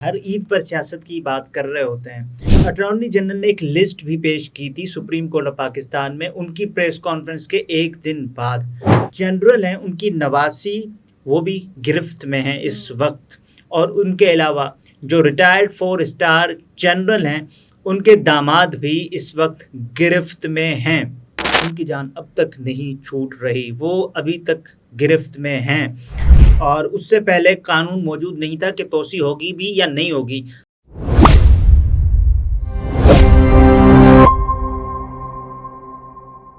ہر عید پر سیاست کی بات کر رہے ہوتے ہیں۔ اٹارنی جنرل نے ایک لسٹ بھی پیش کی تھی سپریم کورٹ آف پاکستان میں ان کی پریس کانفرنس کے ایک دن بعد۔ جنرل ہیں ان کی نواسی وہ بھی گرفت میں ہیں اس وقت، اور ان کے علاوہ جو ریٹائرڈ 4 اسٹار جنرل ہیں ان کے داماد بھی اس وقت گرفت میں ہیں۔ ان کی جان اب تک نہیں چھوٹ رہی، وہ ابھی تک گرفت میں ہیں، اور اس سے پہلے قانون موجود نہیں تھا کہ توسیع ہوگی بھی یا نہیں ہوگی۔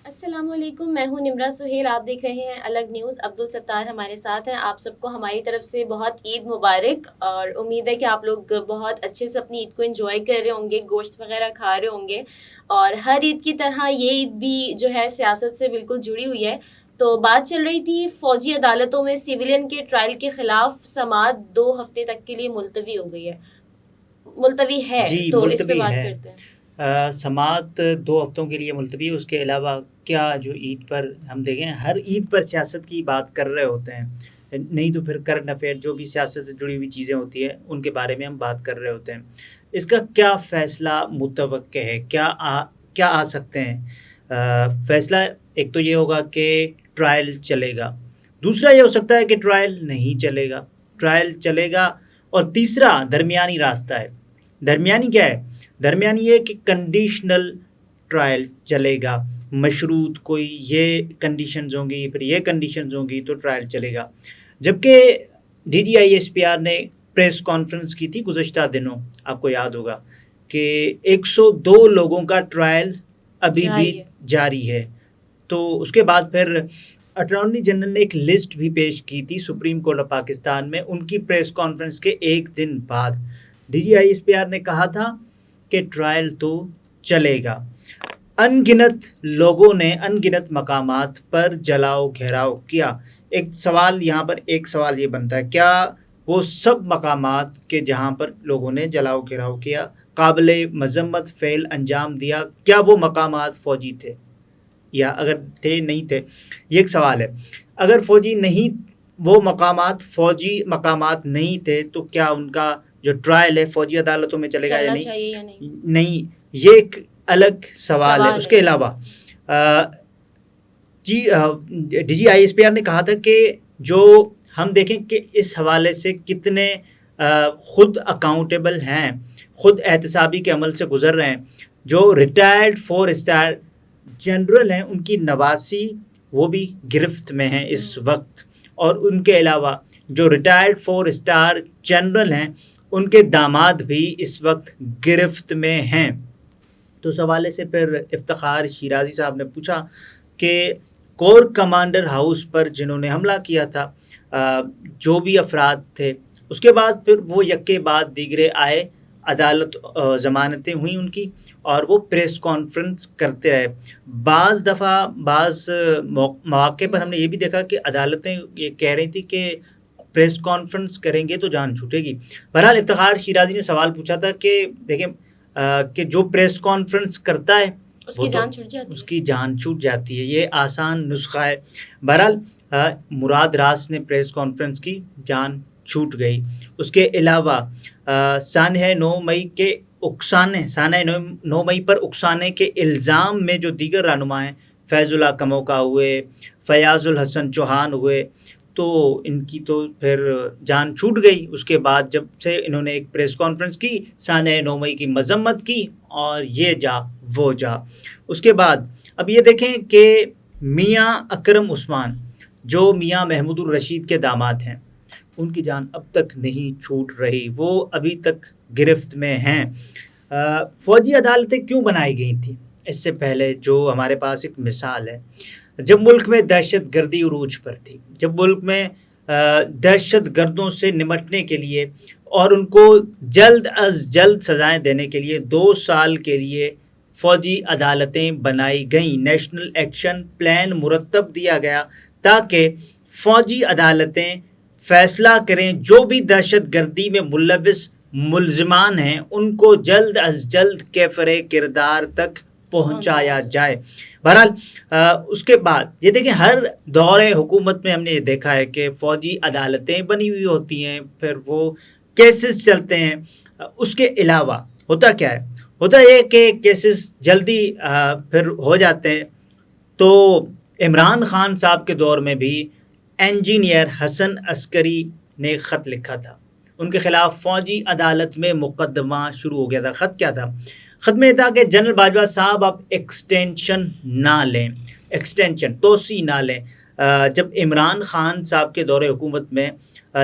السلام علیکم، میں ہوں نمرہ سہیل، آپ دیکھ رہے ہیں الگ نیوز۔ عبدالستار ہمارے ساتھ ہیں۔ آپ سب کو ہماری طرف سے بہت عید مبارک، اور امید ہے کہ آپ لوگ بہت اچھے سے اپنی عید کو انجوائے کر رہے ہوں گے، گوشت وغیرہ کھا رہے ہوں گے، اور ہر عید کی طرح یہ عید بھی جو ہے سیاست سے بالکل جڑی ہوئی ہے۔ تو بات چل رہی تھی فوجی عدالتوں میں سویلین کے ٹرائل کے خلاف سماعت 2 ہفتے تک کے لیے ملتوی ہو گئی ہے، ملتوی ہے، جی تو اس پہ ملتوی بات ہے۔ کرتے ہیں۔ سماعت 2 ہفتوں کے لیے ملتوی ہے۔ اس کے علاوہ کیا جو عید پر ہم دیکھیں ہر عید پر سیاست کی بات کر رہے ہوتے ہیں، نہیں تو پھر کرنٹ افیئر جو بھی سیاست سے جڑی ہوئی چیزیں ہوتی ہیں ان کے بارے میں ہم بات کر رہے ہوتے ہیں۔ اس کا کیا فیصلہ متوقع ہے، کیا آ سکتے ہیں؟ فیصلہ ایک تو یہ ہوگا کہ ٹرائل چلے گا، دوسرا یہ ہو سکتا ہے کہ ٹرائل نہیں چلے گا، ٹرائل چلے گا، اور تیسرا درمیانی راستہ ہے۔ درمیانی کیا ہے؟ درمیانی یہ کہ کنڈیشنل ٹرائل چلے گا، مشروط کوئی یہ کنڈیشنز ہوں گی، پھر یہ کنڈیشنز ہوں گی تو ٹرائل چلے گا۔ جبکہ D G I S P R نے پریس کانفرنس کی تھی گزشتہ دنوں، آپ کو یاد ہوگا کہ 102 لوگوں کا ٹرائل ابھی بھی جاری ہے۔ تو اس کے بعد پھر اٹارنی جنرل نے ایک لسٹ بھی پیش کی تھی سپریم کورٹ آف پاکستان میں ان کی پریس کانفرنس کے ایک دن بعد۔ D G I S P R نے کہا تھا کہ ٹرائل تو چلے گا۔ ان گنت لوگوں نے ان گنت مقامات پر جلاؤ گھیراؤ کیا۔ ایک سوال یہ بنتا ہے، کیا وہ سب مقامات کے جہاں پر لوگوں نے جلاؤ گھیراؤ کیا، قابل مذمت فعل انجام دیا، کیا وہ مقامات فوجی تھے، یا اگر تھے نہیں تھے؟ یہ ایک سوال ہے۔ اگر وہ مقامات فوجی مقامات نہیں تھے تو کیا ان کا جو ٹرائل ہے فوجی عدالتوں میں چلے گا یا نہیں؟ یہ ایک الگ سوال ہے۔ اس کے علاوہ D G I S P R نے کہا تھا کہ جو ہم دیکھیں کہ اس حوالے سے کتنے خود اکاؤنٹیبل ہیں، خود احتسابی کے عمل سے گزر رہے ہیں۔ جو ریٹائرڈ 4 اسٹار جنرل ہیں ان کی نواسی وہ بھی گرفت میں ہیں اس وقت، اور ان کے علاوہ جو ریٹائرڈ 4 اسٹار جنرل ہیں ان کے داماد بھی اس وقت گرفت میں ہیں۔ تو اس حوالے سے پھر افتخار شیرازی صاحب نے پوچھا کہ کور کمانڈر ہاؤس پر جنہوں نے حملہ کیا تھا جو بھی افراد تھے، اس کے بعد پھر وہ یکے بعد دیگرے آئے، عدالت ضمانتیں ہوئیں ان کی، اور وہ پریس کانفرنس کرتے رہے۔ بعض مواقع پر ہم نے یہ بھی دیکھا کہ عدالتیں یہ کہہ رہی تھی کہ پریس کانفرنس کریں گے تو جان چھوٹے گی۔ بہرحال افتخار شیرازی نے سوال پوچھا تھا کہ دیکھیں کہ جو پریس کانفرنس کرتا ہے اس کی جان چھوٹ جاتی ہے، یہ آسان نسخہ ہے۔ بہرحال مراد راس نے پریس کانفرنس کی، جان چھوٹ گئی۔ اس کے علاوہ سانحہ 9 مئی پر اکسانے کے الزام میں جو دیگر رہنما ہیں، فیض اللہ کموکا ہوئے، فیاض الحسن چوہان ہوئے، تو ان کی تو پھر جان چھوٹ گئی۔ اس کے بعد جب سے انہوں نے ایک پریس کانفرنس کی، سانحہ 9 مئی کی مذمت کی، اور یہ جا وہ جا۔ اس کے بعد اب یہ دیکھیں کہ میاں اکرم عثمان جو میاں محمود الرشید کے داماد ہیں، ان کی جان اب تک نہیں چھوٹ رہی، وہ ابھی تک گرفت میں ہیں۔ فوجی عدالتیں کیوں بنائی گئی تھیں؟ اس سے پہلے جو ہمارے پاس ایک مثال ہے، جب ملک میں دہشت گردی عروج پر تھی، جب ملک میں دہشت گردوں سے نمٹنے کے لیے اور ان کو جلد از جلد سزائیں دینے کے لیے 2 سال کے لیے فوجی عدالتیں بنائی گئیں۔ نیشنل ایکشن پلان مرتب دیا گیا تاکہ فوجی عدالتیں فیصلہ کریں، جو بھی دہشت گردی میں ملوث ملزمان ہیں ان کو جلد از جلد کیفر کردار تک پہنچایا جائے۔ بہرحال اس کے بعد یہ دیکھیں ہر دور حکومت میں ہم نے یہ دیکھا ہے کہ فوجی عدالتیں بنی ہوئی ہوتی ہیں، پھر وہ کیسز چلتے ہیں. اس کے علاوہ ہوتا کیا ہے؟ ہوتا یہ کہ کیسز جلدی پھر ہو جاتے ہیں. تو عمران خان صاحب کے دور میں بھی انجینئر حسن عسکری نے خط لکھا تھا. ان کے خلاف فوجی عدالت میں مقدمہ شروع ہو گیا تھا. خط کیا تھا؟ خط میں یہ تھا کہ جنرل باجوہ صاحب آپ ایکسٹینشن نہ لیں، ایکسٹینشن توسیع نہ لیں. جب عمران خان صاحب کے دور حکومت میں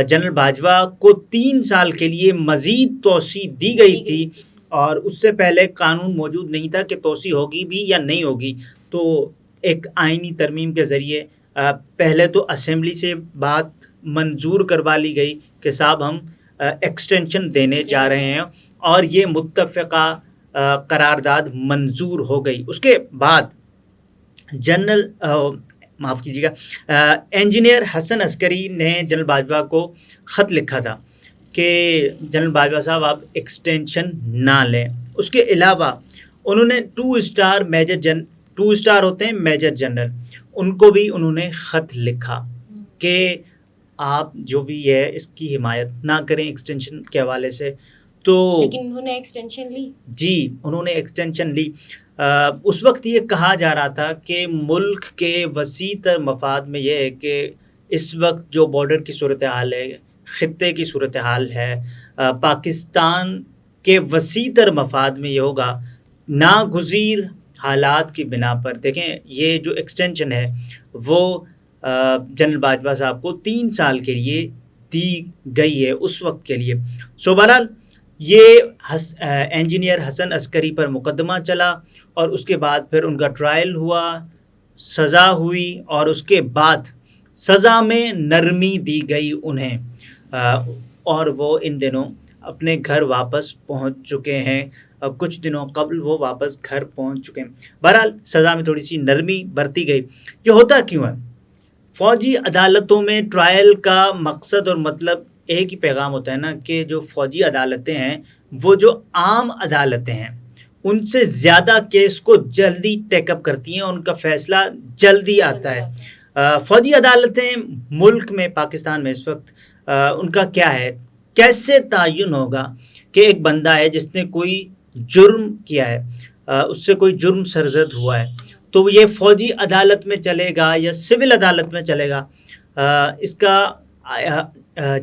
جنرل باجوہ کو 3 سال کے لیے مزید توسیع دی گئی تھی، اور اس سے پہلے قانون موجود نہیں تھا کہ توسیع ہوگی بھی یا نہیں ہوگی. تو ایک آئینی ترمیم کے ذریعے پہلے تو اسمبلی سے بات منظور کروا لی گئی کہ صاحب ہم ایکسٹینشن دینے جا رہے ہیں، اور یہ متفقہ قرارداد منظور ہو گئی. اس کے بعد جنرل معاف کیجیے گا انجینئر حسن عسکری نے جنرل باجوہ کو خط لکھا تھا کہ جنرل باجوہ صاحب آپ ایکسٹینشن نہ لیں. اس کے علاوہ انہوں نے 2 اسٹار ہوتے ہیں میجر جنرل، ان کو بھی انہوں نے خط لکھا کہ آپ جو بھی ہے اس کی حمایت نہ کریں ایکسٹینشن کے حوالے سے. تو لیکن انہوں نے ایکسٹینشن لی. جی انہوں نے ایکسٹینشن لی. اس وقت یہ کہا جا رہا تھا کہ ملک کے وسیع تر مفاد میں یہ ہے کہ اس وقت جو بارڈر کی صورتحال ہے، خطے کی صورتحال ہے، پاکستان کے وسیع تر مفاد میں یہ ہوگا. ناگزیر حالات کی بنا پر دیکھیں یہ جو ایکسٹینشن ہے وہ جنرل باجوہ صاحب کو 3 سال کے لیے دی گئی ہے اس وقت کے لیے. سو بہرحال یہ انجینئر حسن عسکری پر مقدمہ چلا، اور اس کے بعد پھر ان کا ٹرائل ہوا، سزا ہوئی، اور اس کے بعد سزا میں نرمی دی گئی انہیں، اور وہ ان دنوں اپنے گھر واپس پہنچ چکے ہیں. کچھ دنوں قبل وہ واپس گھر پہنچ چکے ہیں. بہرحال سزا میں تھوڑی سی نرمی برتی گئی. یہ ہوتا کیوں ہے؟ فوجی عدالتوں میں ٹرائل کا مقصد اور مطلب ایک ہی پیغام ہوتا ہے نا، کہ جو فوجی عدالتیں ہیں وہ جو عام عدالتیں ہیں ان سے زیادہ کیس کو جلدی ٹیک اپ کرتی ہیں، ان کا فیصلہ جلدی آتا ہے. فوجی عدالتیں ملک میں، پاکستان میں اس وقت ان کا کیا ہے؟ کیسے تعین ہوگا کہ ایک بندہ ہے جس نے کوئی جرم کیا ہے، اس سے کوئی جرم سرزد ہوا ہے، تو یہ فوجی عدالت میں چلے گا یا سول عدالت میں چلے گا؟ اس کا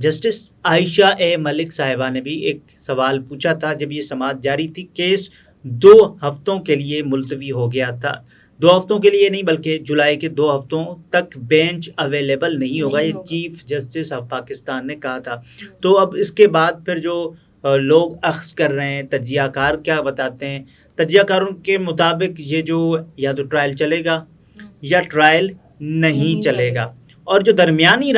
جسٹس عائشہ اے ملک صاحبہ نے بھی ایک سوال پوچھا تھا جب یہ سماعت جاری تھی. کیس 2 ہفتوں کے لیے ملتوی ہو گیا تھا. 2 ہفتوں کے لیے نہیں بلکہ جولائی کے 2 ہفتوں تک بینچ اویلیبل نہیں ہوگا، یہ چیف جسٹس آف پاکستان نے کہا تھا. تو اب اس کے بعد پھر جو لوگ اخذ کر رہے ہیں، تجزیہ کار کیا بتاتے ہیں، تجزیہ کاروں کے مطابق یہ جو یا تو ٹرائل چلے گا یا ٹرائل نہیں چلے گا. اور جو درمیانی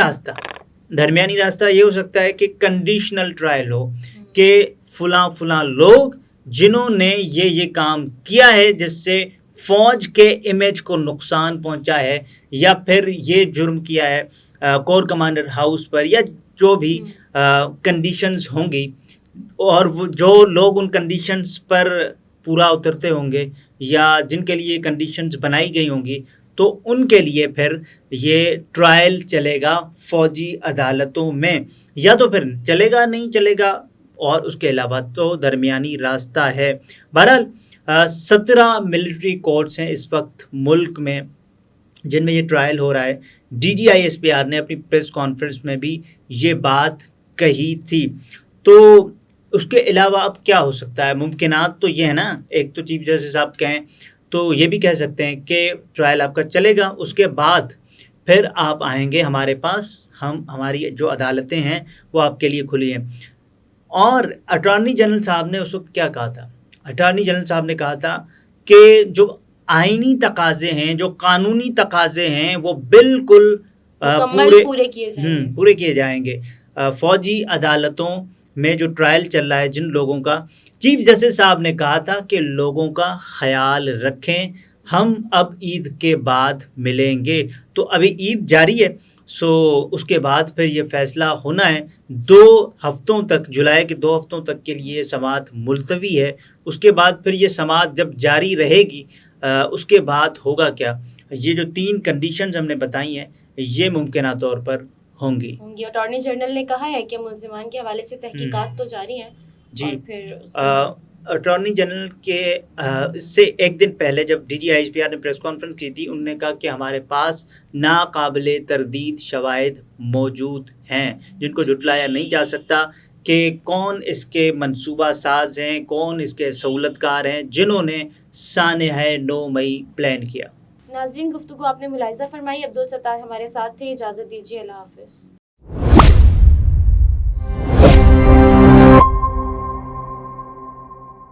راستہ یہ ہو سکتا ہے کہ کنڈیشنل ٹرائل ہو، کہ فلاں لوگ جنہوں نے یہ کام کیا ہے جس سے فوج کے امیج کو نقصان پہنچا ہے، یا پھر یہ جرم کیا ہے کور کمانڈر ہاؤس پر، یا جو بھی کنڈیشنز ہوں گی، اور وہ جو لوگ ان کنڈیشنز پر پورا اترتے ہوں گے یا جن کے لیے کنڈیشنز بنائی گئی ہوں گی، تو ان کے لیے پھر یہ ٹرائل چلے گا فوجی عدالتوں میں، یا تو پھر چلے گا نہیں چلے گا، اور اس کے علاوہ تو درمیانی راستہ ہے. بہرحال 17 ملٹری کورٹس ہیں اس وقت ملک میں جن میں یہ ٹرائل ہو رہا ہے. DGISPR نے اپنی پریس کانفرنس میں بھی یہ بات کہی تھی. تو اس کے علاوہ اب کیا ہو سکتا ہے؟ ممکنات تو یہ ہے نا، ایک تو چیف جسٹس صاحب کہیں تو یہ بھی کہہ سکتے ہیں کہ ٹرائل آپ کا چلے گا، اس کے بعد پھر آپ آئیں گے ہمارے پاس، ہماری جو عدالتیں ہیں وہ آپ کے لیے کھلی ہیں. اور اٹارنی جنرل صاحب نے اس وقت کیا کہا تھا؟ اٹارنی جنرل صاحب نے کہا تھا کہ جو آئینی تقاضے ہیں، جو قانونی تقاضے ہیں، وہ بالکل پورے کیے جائیں گے. فوجی عدالتوں میں جو ٹرائل چل رہا ہے جن لوگوں کا، چیف جسٹس صاحب نے کہا تھا کہ لوگوں کا خیال رکھیں، ہم اب عید کے بعد ملیں گے. تو ابھی عید جاری ہے، سو اس کے بعد پھر یہ فیصلہ ہونا ہے. 2 ہفتوں تک، جولائی کے 2 ہفتوں تک کے لیے سماعت ملتوی ہے. اس کے بعد پھر یہ سماعت جب جاری رہے گی، اس کے بعد ہوگا کیا؟ یہ جو 3 کنڈیشنز ہم نے بتائی ہیں یہ ممکنہ طور پر ہوں گی۔ اور اٹارنی جنرل نے کہا ہے کہ ملزمان کے حوالے سے تحقیقات تو جاری ہیں۔ جی، اور پھر اس کے اٹارنی جنرل کے اس سے ایک دن پہلے جب D G I S P R نے پریس کانفرنس کی تھی، انہوں نے کہا کہ ہمارے پاس ناقابل تردید شواہد موجود ہیں جن کو جھٹلایا نہیں جا سکتا کہ کون اس کے منصوبہ ساز ہیں، کون اس کے سہولت کار ہیں جنہوں نے سانحہ 9 مئی پلان کیا۔ ناظرین، گفتگو آپ نے ملاحظہ فرمائی۔ عبدالستار ہمارے ساتھ تھے، اجازت دیجیے، اللہ حافظ۔